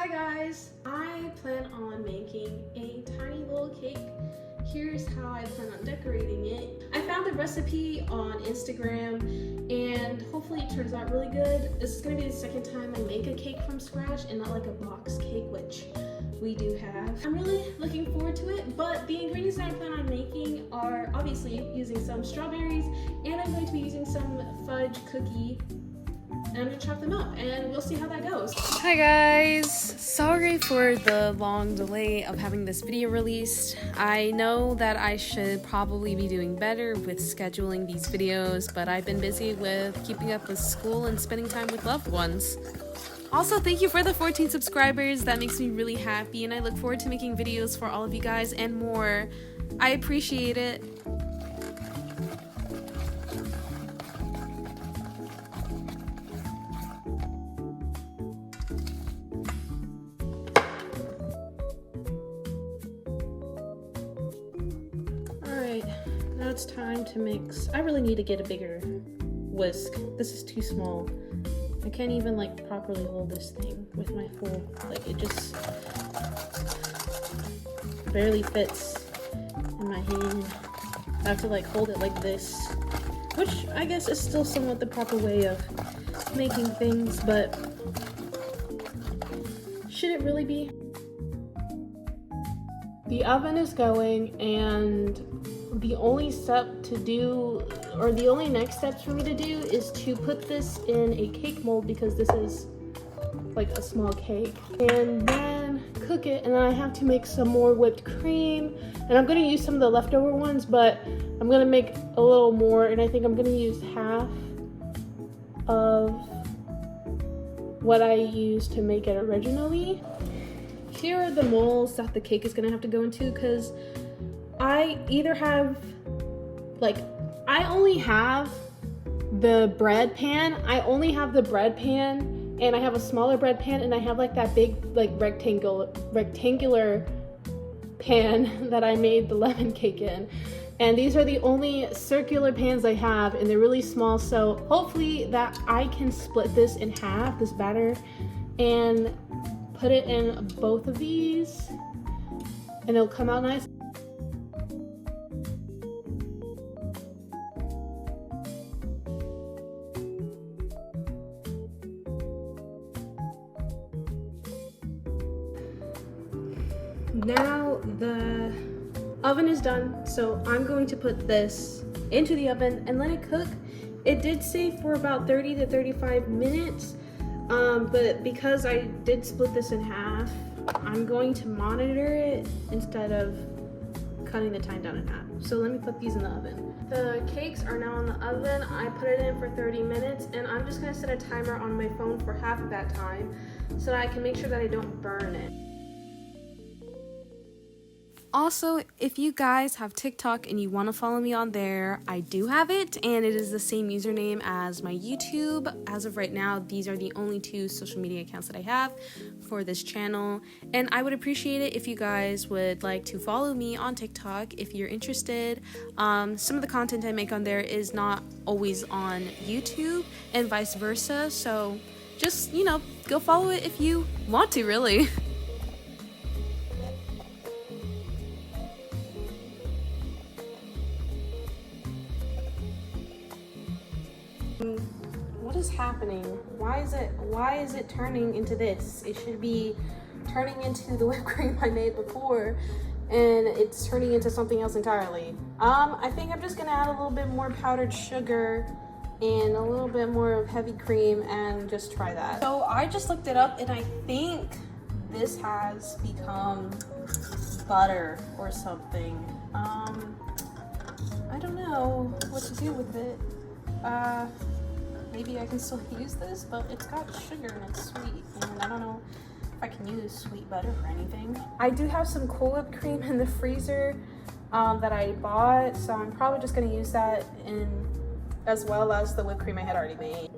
Hi guys! I plan on making a tiny little cake. Here's how I plan on decorating it. I found the recipe on Instagram and hopefully it turns out really good. This is going to be the second time I make a cake from scratch and not like a box cake, which we do have. I'm really looking forward to it, but the ingredients that I plan on making are obviously using some strawberries, and I'm going to be using some fudge cookie. And I'm gonna chop them up and we'll see how that goes. Hi guys! Sorry for the long delay of having this video released. I know that I should probably be doing better with scheduling these videos, but I've been busy with keeping up with school and spending time with loved ones. Also, thank you for the 14 subscribers. That makes me really happy, and I look forward to making videos for all of you guys and more. I appreciate it. Now it's time to mix. I really need to get a bigger whisk. This is too small. I can't even like properly hold this thing with my full, like it just barely fits in my hand. I have to like hold it like this, which I guess is still somewhat the proper way of making things, but should it really be? The oven is going, and the only step to do, or the only next steps for me to do, is to put this in a cake mold because this is like a small cake, and then cook it. And then I have to make some more whipped cream, and I'm going to use some of the leftover ones, but I'm going to make a little more, and I think I'm going to use half of what I used to make it originally. Here are the molds that the cake is going to have to go into, because I either have, like, I only have the bread pan. I only have the bread pan, and I have a smaller bread pan, and I have like that big, like, rectangular pan that I made the lemon cake in. And these are the only circular pans I have, and they're really small. So hopefully that I can split this in half, this batter, and put it in both of these, and it'll come out nice. Now the oven is done, so I'm going to put this into the oven and let it cook. It did say for about 30 to 35 minutes, but because I did split this in half, I'm going to monitor it instead of cutting the time down in half. So let me put these in the oven. The cakes are now in the oven. I put it in for 30 minutes, and I'm just gonna set a timer on my phone for half of that time so that I can make sure that I don't burn it. Also, if you guys have TikTok and you want to follow me on there, I do have it, and it is the same username as my YouTube. As of right now, these are the only two social media accounts that I have for this channel, and I would appreciate it if you guys would like to follow me on TikTok if you're interested. Some of the content I make on there is not always on YouTube, and vice versa, so just, you know, go follow it if you want to, really. What is happening? Why is it turning into this? It should be turning into the whipped cream I made before, and it's turning into something else entirely. I think I'm just gonna add a little bit more powdered sugar and a little bit more of heavy cream and just try that. So I just looked it up, and I think this has become butter or something. I don't know what to do with it. Maybe I can still use this, but it's got sugar and it's sweet, and I don't know if I can use sweet butter for anything. I do have some cool whipped cream in the freezer that I bought, so I'm probably just going to use that in, as well as the whipped cream I had already made.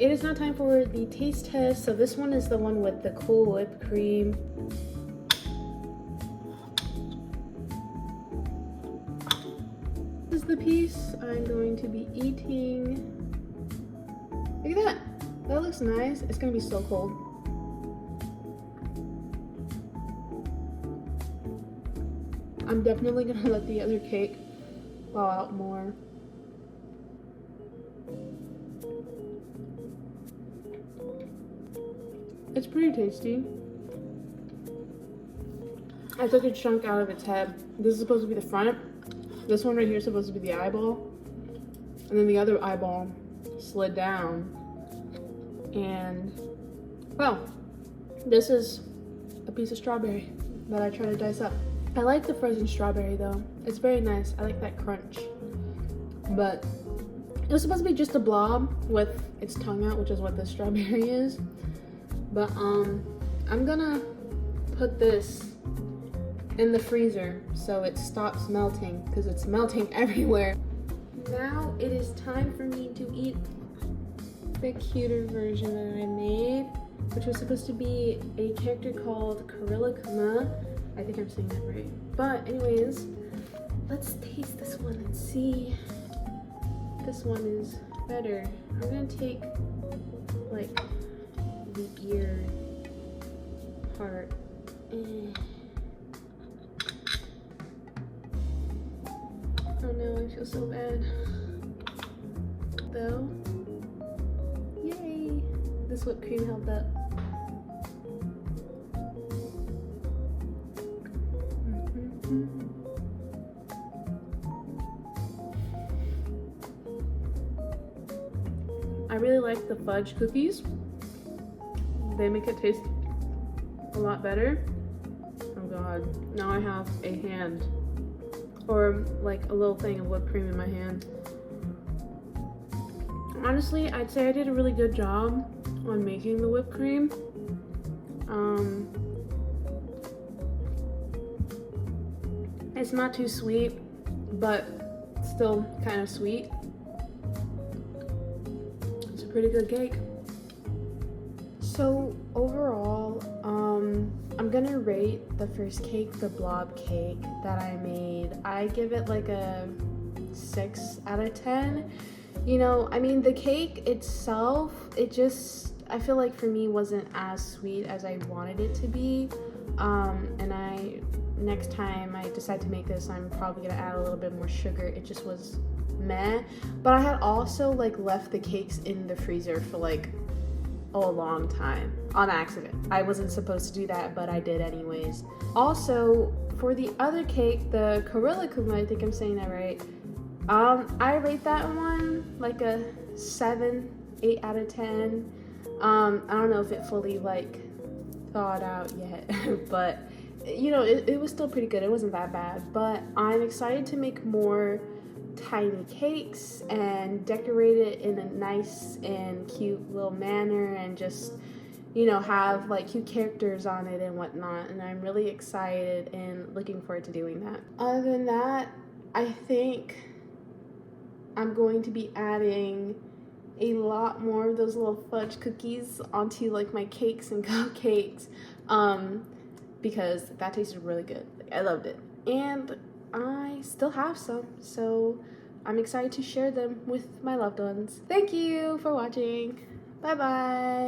it is now time for the taste test. So this one is the one with the cool whipped cream. This is the piece I'm going to be eating. Look at that. That looks nice. It's gonna be so cold. I'm definitely gonna let the other cake thaw out more. It's pretty tasty. I took a chunk out of its head. This is supposed to be the front. This one right here is supposed to be the eyeball. And then the other eyeball slid down. And, well, this is a piece of strawberry that I try to dice up. I like the frozen strawberry though. It's very nice. I like that crunch. But it was supposed to be just a blob with its tongue out, which is what this strawberry is. But I'm gonna put this in the freezer so it stops melting, because it's melting everywhere. Now it is time for me to eat the cuter version that I made, which was supposed to be a character called Karilakuma. I think I'm saying that right. But anyways, let's taste this one and see if this one is better. I'm gonna take like the ear part. Oh no, I feel so bad. Though, yay! This whipped cream held up. I really like the fudge cookies. They make it taste a lot better. Oh god, now I have a hand, or like a little thing of whipped cream in my hand. Honestly, I'd say I did a really good job on making the whipped cream. It's not too sweet, but still kind of sweet. It's a pretty good cake. So overall, I'm gonna rate the first cake, the blob cake that I made. I give it like a 6 out of 10. You know, I mean, the cake itself, it just, I feel like for me wasn't as sweet as I wanted it to be. And next time I decide to make this, I'm probably gonna add a little bit more sugar. It just was meh. But I had also like left the cakes in the freezer for like a long time on accident. I wasn't supposed to do that, but I did anyways. Also, for the other cake, the Karilakuma, I think I'm saying that right. I rate that one like a 7, 8 out of 10. I don't know if it fully like thawed out yet, but you know, it was still pretty good. It wasn't that bad, but I'm excited to make more tiny cakes and decorate it in a nice and cute little manner, and just, you know, have like cute characters on it and whatnot. And I'm really excited and looking forward to doing that. Other than that, I think I'm going to be adding a lot more of those little fudge cookies onto like my cakes and cupcakes, because that tasted really good. Like, I loved it, and I still have some, so I'm excited to share them with my loved ones. Thank you for watching. Bye bye.